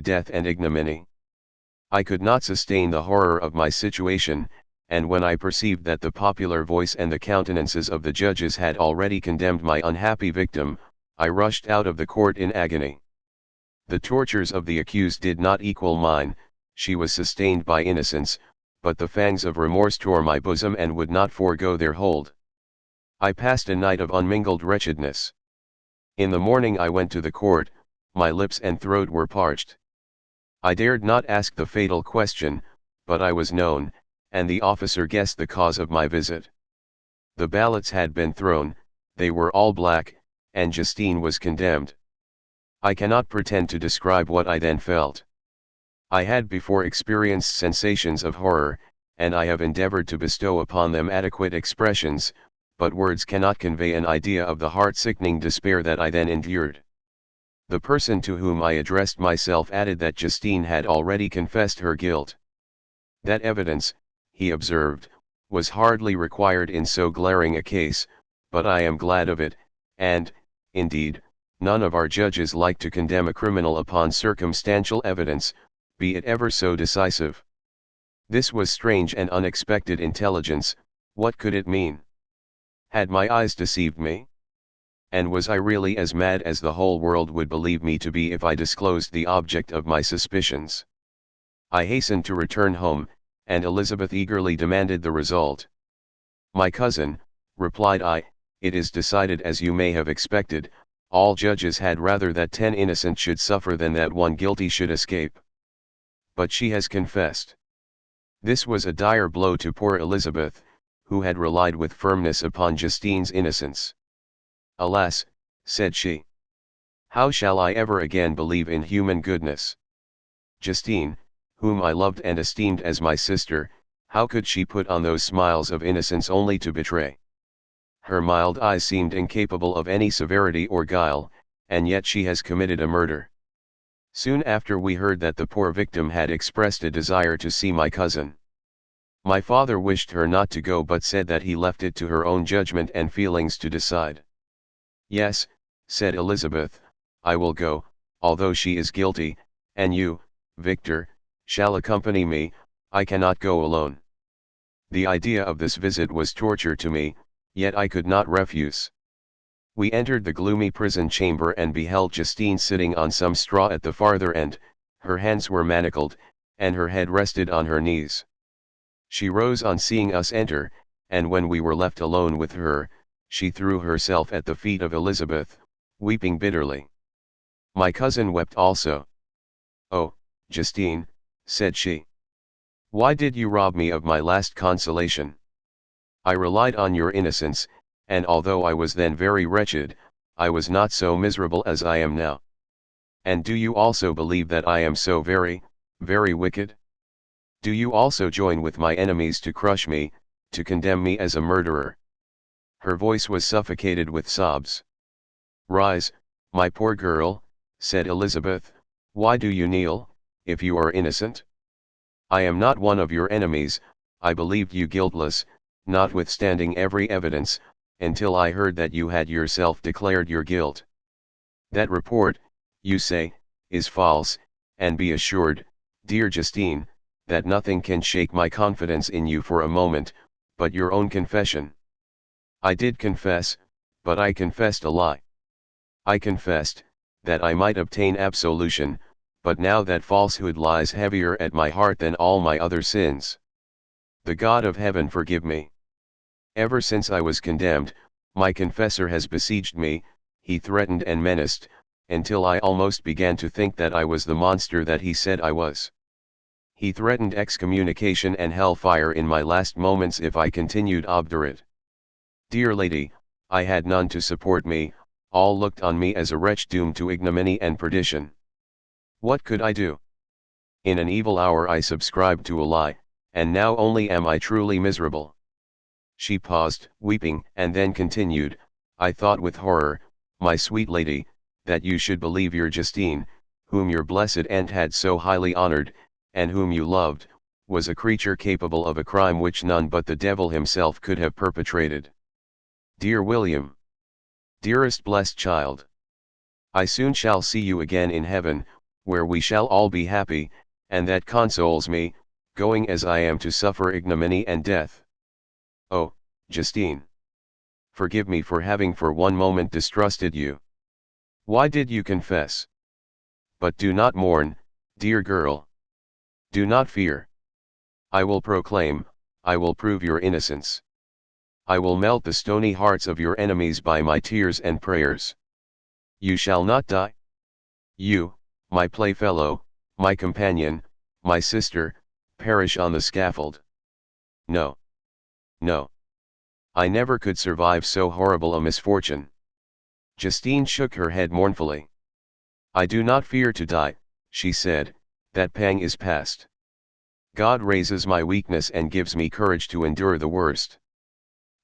death and ignominy. I could not sustain the horror of my situation, and when I perceived that the popular voice and the countenances of the judges had already condemned my unhappy victim, I rushed out of the court in agony. The tortures of the accused did not equal mine, she was sustained by innocence, but the fangs of remorse tore my bosom and would not forego their hold. I passed a night of unmingled wretchedness. In the morning I went to the court, my lips and throat were parched. I dared not ask the fatal question, but I was known, and the officer guessed the cause of my visit. The ballots had been thrown, they were all black, and Justine was condemned. I cannot pretend to describe what I then felt. I had before experienced sensations of horror, and I have endeavored to bestow upon them adequate expressions, but words cannot convey an idea of the heart-sickening despair that I then endured. The person to whom I addressed myself added that Justine had already confessed her guilt. That evidence, he observed, was hardly required in so glaring a case, but I am glad of it, and, indeed, none of our judges like to condemn a criminal upon circumstantial evidence, be it ever so decisive. This was strange and unexpected intelligence. What could it mean? Had my eyes deceived me? And was I really as mad as the whole world would believe me to be if I disclosed the object of my suspicions? I hastened to return home, and Elizabeth eagerly demanded the result. "My cousin," replied I, "it is decided as you may have expected. All judges had rather that 10 innocent should suffer than that 1 guilty should escape. But she has confessed." This was a dire blow to poor Elizabeth, who had relied with firmness upon Justine's innocence. "Alas," said she, "how shall I ever again believe in human goodness? Justine, whom I loved and esteemed as my sister, how could she put on those smiles of innocence only to betray? Her mild eyes seemed incapable of any severity or guile, and yet she has committed a murder." Soon after we heard that the poor victim had expressed a desire to see my cousin. My father wished her not to go, but said that he left it to her own judgment and feelings to decide. "Yes," said Elizabeth, "I will go, although she is guilty, and you, Victor, shall accompany me. I cannot go alone." The idea of this visit was torture to me, yet I could not refuse. We entered the gloomy prison chamber and beheld Justine sitting on some straw at the farther end. Her hands were manacled, and her head rested on her knees. She rose on seeing us enter, and when we were left alone with her, she threw herself at the feet of Elizabeth, weeping bitterly. My cousin wept also. "Oh, Justine," said she, "why did you rob me of my last consolation? I relied on your innocence, and although I was then very wretched, I was not so miserable as I am now. And do you also believe that I am so very, very wicked? Do you also join with my enemies to crush me, to condemn me as a murderer?" Her voice was suffocated with sobs. "Rise, my poor girl," said Elizabeth. "Why do you kneel, if you are innocent? I am not one of your enemies. I believed you guiltless, notwithstanding every evidence, until I heard that you had yourself declared your guilt. That report, you say, is false, and be assured, dear Justine, that nothing can shake my confidence in you for a moment, but your own confession. I did confess, but I confessed a lie. I confessed, that I might obtain absolution, but now that falsehood lies heavier at my heart than all my other sins. The God of heaven forgive me. Ever since I was condemned, my confessor has besieged me, he threatened and menaced, until I almost began to think that I was the monster that he said I was. He threatened excommunication and hellfire in my last moments if I continued obdurate. Dear lady, I had none to support me, all looked on me as a wretch doomed to ignominy and perdition. What could I do? In an evil hour I subscribed to a lie, and now only am I truly miserable." She paused, weeping, and then continued, "I thought with horror, my sweet lady, that you should believe your Justine, whom your blessed aunt had so highly honored, and whom you loved, was a creature capable of a crime which none but the devil himself could have perpetrated. Dear William! Dearest blessed child! I soon shall see you again in heaven, where we shall all be happy, and that consoles me, going as I am to suffer ignominy and death. Oh, Justine! Forgive me for having for one moment distrusted you. Why did you confess? But do not mourn, dear girl. Do not fear. I will proclaim, I will prove your innocence. I will melt the stony hearts of your enemies by my tears and prayers. You shall not die. You, my playfellow, my companion, my sister, perish on the scaffold. No. No. I never could survive so horrible a misfortune. Justine shook her head mournfully. I do not fear to die, she said, that pang is past. God raises my weakness and gives me courage to endure the worst.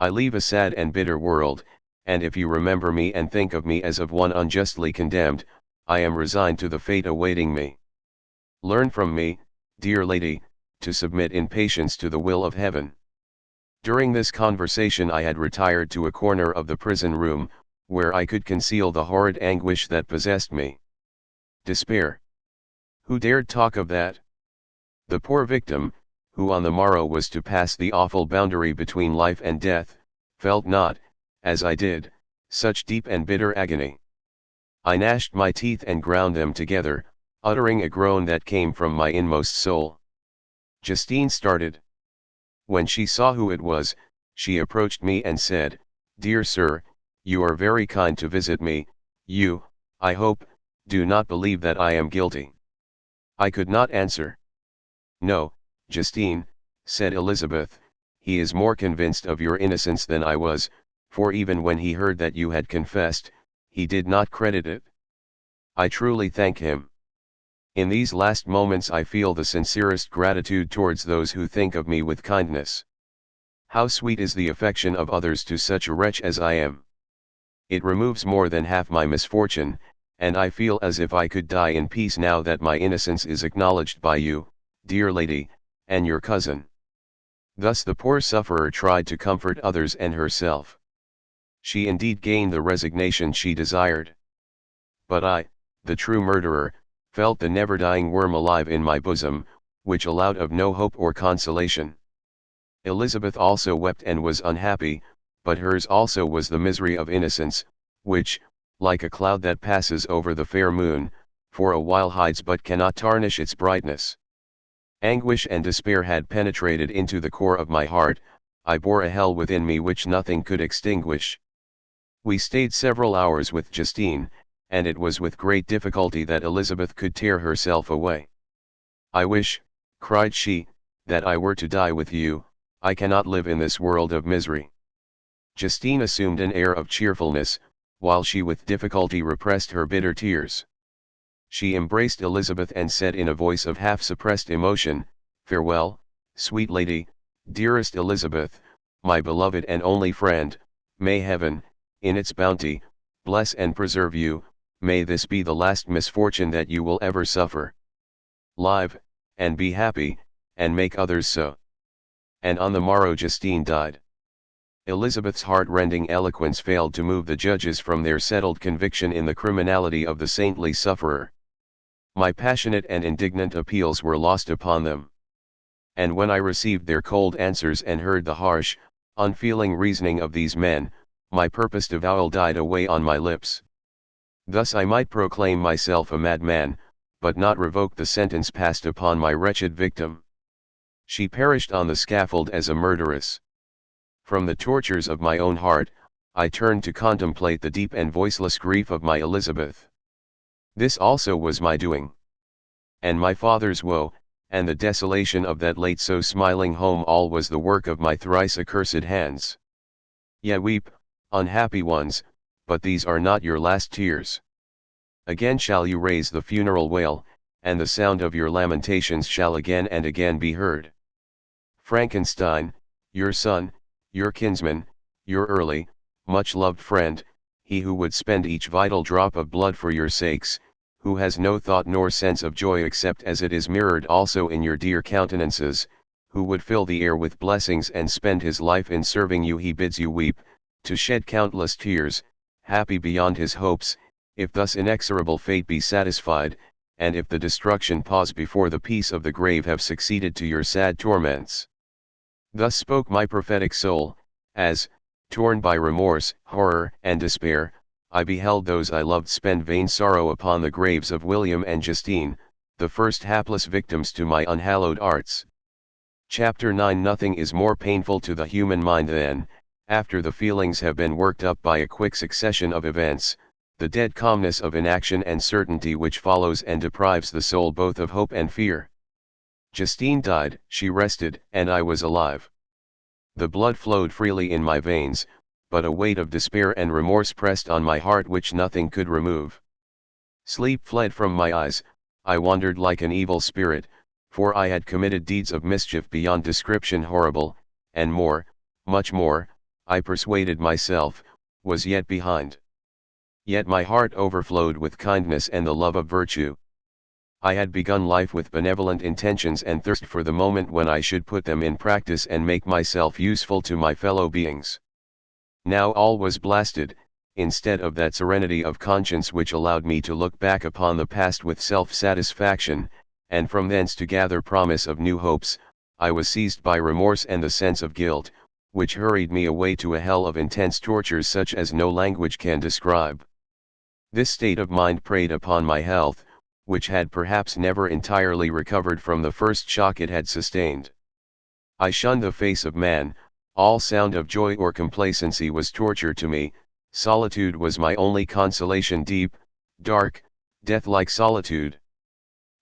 I leave a sad and bitter world, and if you remember me and think of me as of one unjustly condemned, I am resigned to the fate awaiting me. Learn from me, dear lady, to submit in patience to the will of heaven. During this conversation I had retired to a corner of the prison room, where I could conceal the horrid anguish that possessed me. Despair. Who dared talk of that? The poor victim, who on the morrow was to pass the awful boundary between life and death, felt not, as I did, such deep and bitter agony. I gnashed my teeth and ground them together, uttering a groan that came from my inmost soul. Justine started. When she saw who it was, she approached me and said, Dear sir, you are very kind to visit me, you, I hope, do not believe that I am guilty. I could not answer. No, Justine, said Elizabeth, he is more convinced of your innocence than I was, for even when he heard that you had confessed, he did not credit it. I truly thank him. In these last moments I feel the sincerest gratitude towards those who think of me with kindness. How sweet is the affection of others to such a wretch as I am. It removes more than half my misfortune, and I feel as if I could die in peace now that my innocence is acknowledged by you, dear lady, and your cousin. Thus the poor sufferer tried to comfort others and herself. She indeed gained the resignation she desired. But I, the true murderer, felt the never-dying worm alive in my bosom, which allowed of no hope or consolation. Elizabeth also wept and was unhappy, but hers also was the misery of innocence, which, like a cloud that passes over the fair moon, for a while hides but cannot tarnish its brightness. Anguish and despair had penetrated into the core of my heart, I bore a hell within me which nothing could extinguish. We stayed several hours with Justine, and it was with great difficulty that Elizabeth could tear herself away. I wish, cried she, that I were to die with you, I cannot live in this world of misery. Justine assumed an air of cheerfulness, while she with difficulty repressed her bitter tears. She embraced Elizabeth and said in a voice of half-suppressed emotion, Farewell, sweet lady, dearest Elizabeth, my beloved and only friend, may heaven, in its bounty, bless and preserve you, may this be the last misfortune that you will ever suffer. Live, and be happy, and make others so. And on the morrow Justine died. Elizabeth's heart-rending eloquence failed to move the judges from their settled conviction in the criminality of the saintly sufferer. My passionate and indignant appeals were lost upon them. And when I received their cold answers and heard the harsh, unfeeling reasoning of these men, my purposed avowal died away on my lips. Thus I might proclaim myself a madman, but not revoke the sentence passed upon my wretched victim. She perished on the scaffold as a murderess. From the tortures of my own heart, I turned to contemplate the deep and voiceless grief of my Elizabeth. This also was my doing. And my father's woe, and the desolation of that late so smiling home, all was the work of my thrice accursed hands. Ye weep, unhappy ones, but these are not your last tears. Again shall you raise the funeral wail, and the sound of your lamentations shall again and again be heard. Frankenstein, your son, your kinsman, your early, much-loved friend, he who would spend each vital drop of blood for your sakes, who has no thought nor sense of joy except as it is mirrored also in your dear countenances, who would fill the air with blessings and spend his life in serving you, he bids you weep, to shed countless tears, happy beyond his hopes, if thus inexorable fate be satisfied, and if the destruction pause before the peace of the grave have succeeded to your sad torments. Thus spoke my prophetic soul, as, torn by remorse, horror, and despair, I beheld those I loved spend vain sorrow upon the graves of William and Justine, the first hapless victims to my unhallowed arts. Chapter 9. Nothing is more painful to the human mind than, after the feelings have been worked up by a quick succession of events, the dead calmness of inaction and certainty which follows and deprives the soul both of hope and fear. Justine died, she rested, and I was alive. The blood flowed freely in my veins, but a weight of despair and remorse pressed on my heart which nothing could remove. Sleep fled from my eyes, I wandered like an evil spirit, for I had committed deeds of mischief beyond description horrible, and more, much more, I persuaded myself, was yet behind. Yet my heart overflowed with kindness and the love of virtue. I had begun life with benevolent intentions and thirst for the moment when I should put them in practice and make myself useful to my fellow beings. Now all was blasted. Instead of that serenity of conscience which allowed me to look back upon the past with self-satisfaction, and from thence to gather promise of new hopes, I was seized by remorse and the sense of guilt, which hurried me away to a hell of intense tortures such as no language can describe. This state of mind preyed upon my health, which had perhaps never entirely recovered from the first shock it had sustained. I shunned the face of man, all sound of joy or complacency was torture to me, solitude was my only consolation, deep, dark, death-like solitude.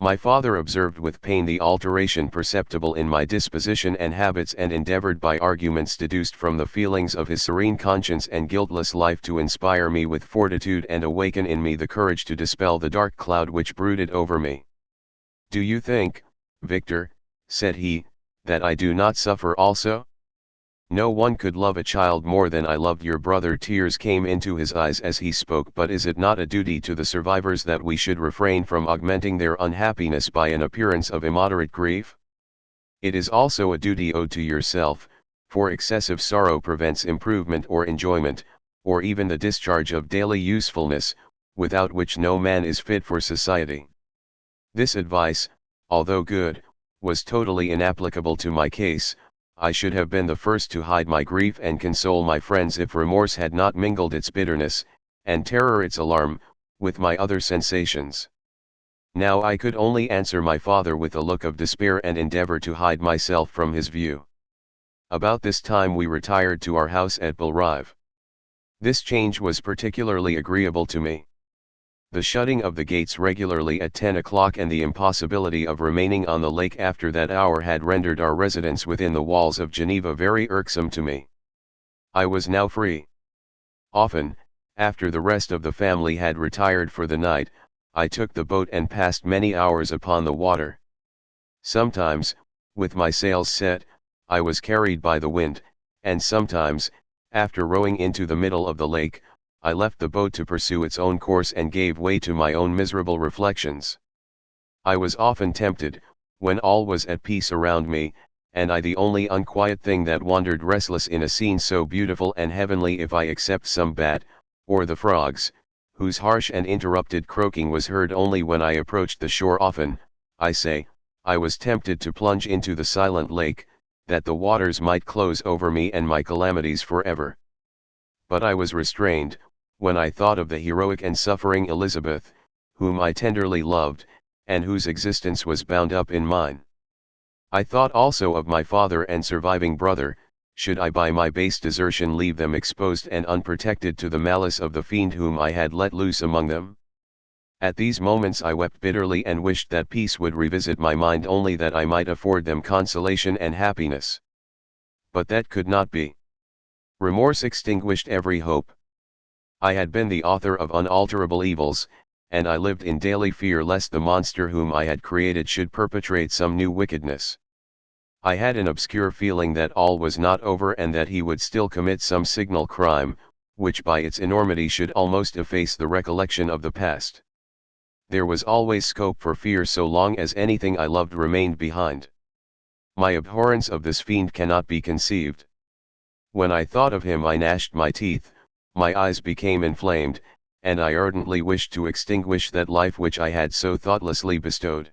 My father observed with pain the alteration perceptible in my disposition and habits and endeavored by arguments deduced from the feelings of his serene conscience and guiltless life to inspire me with fortitude and awaken in me the courage to dispel the dark cloud which brooded over me. "Do you think, Victor," said he, "that I do not suffer also? No one could love a child more than I loved your brother." Tears came into his eyes as he spoke. "But is it not a duty to the survivors that we should refrain from augmenting their unhappiness by an appearance of immoderate grief? It is also a duty owed to yourself, for excessive sorrow prevents improvement or enjoyment, or even the discharge of daily usefulness, without which no man is fit for society." This advice, although good, was totally inapplicable to my case. I should have been the first to hide my grief and console my friends if remorse had not mingled its bitterness, and terror its alarm, with my other sensations. Now I could only answer my father with a look of despair and endeavor to hide myself from his view. About this time we retired to our house at Belrive. This change was particularly agreeable to me. The shutting of the gates regularly at 10 o'clock and the impossibility of remaining on the lake after that hour had rendered our residence within the walls of Geneva very irksome to me. I was now free. Often, after the rest of the family had retired for the night, I took the boat and passed many hours upon the water. Sometimes, with my sails set, I was carried by the wind, and sometimes, after rowing into the middle of the lake, I left the boat to pursue its own course and gave way to my own miserable reflections. I was often tempted, when all was at peace around me, and I the only unquiet thing that wandered restless in a scene so beautiful and heavenly, if I except some bat, or the frogs, whose harsh and interrupted croaking was heard only when I approached the shore. Often, I say, I was tempted to plunge into the silent lake, that the waters might close over me and my calamities forever. But I was restrained, when I thought of the heroic and suffering Elizabeth, whom I tenderly loved, and whose existence was bound up in mine. I thought also of my father and surviving brother. Should I by my base desertion leave them exposed and unprotected to the malice of the fiend whom I had let loose among them? At these moments I wept bitterly and wished that peace would revisit my mind, only that I might afford them consolation and happiness. But that could not be. Remorse extinguished every hope. I had been the author of unalterable evils, and I lived in daily fear lest the monster whom I had created should perpetrate some new wickedness. I had an obscure feeling that all was not over and that he would still commit some signal crime, which by its enormity should almost efface the recollection of the past. There was always scope for fear so long as anything I loved remained behind. My abhorrence of this fiend cannot be conceived. When I thought of him I gnashed my teeth, my eyes became inflamed, and I ardently wished to extinguish that life which I had so thoughtlessly bestowed.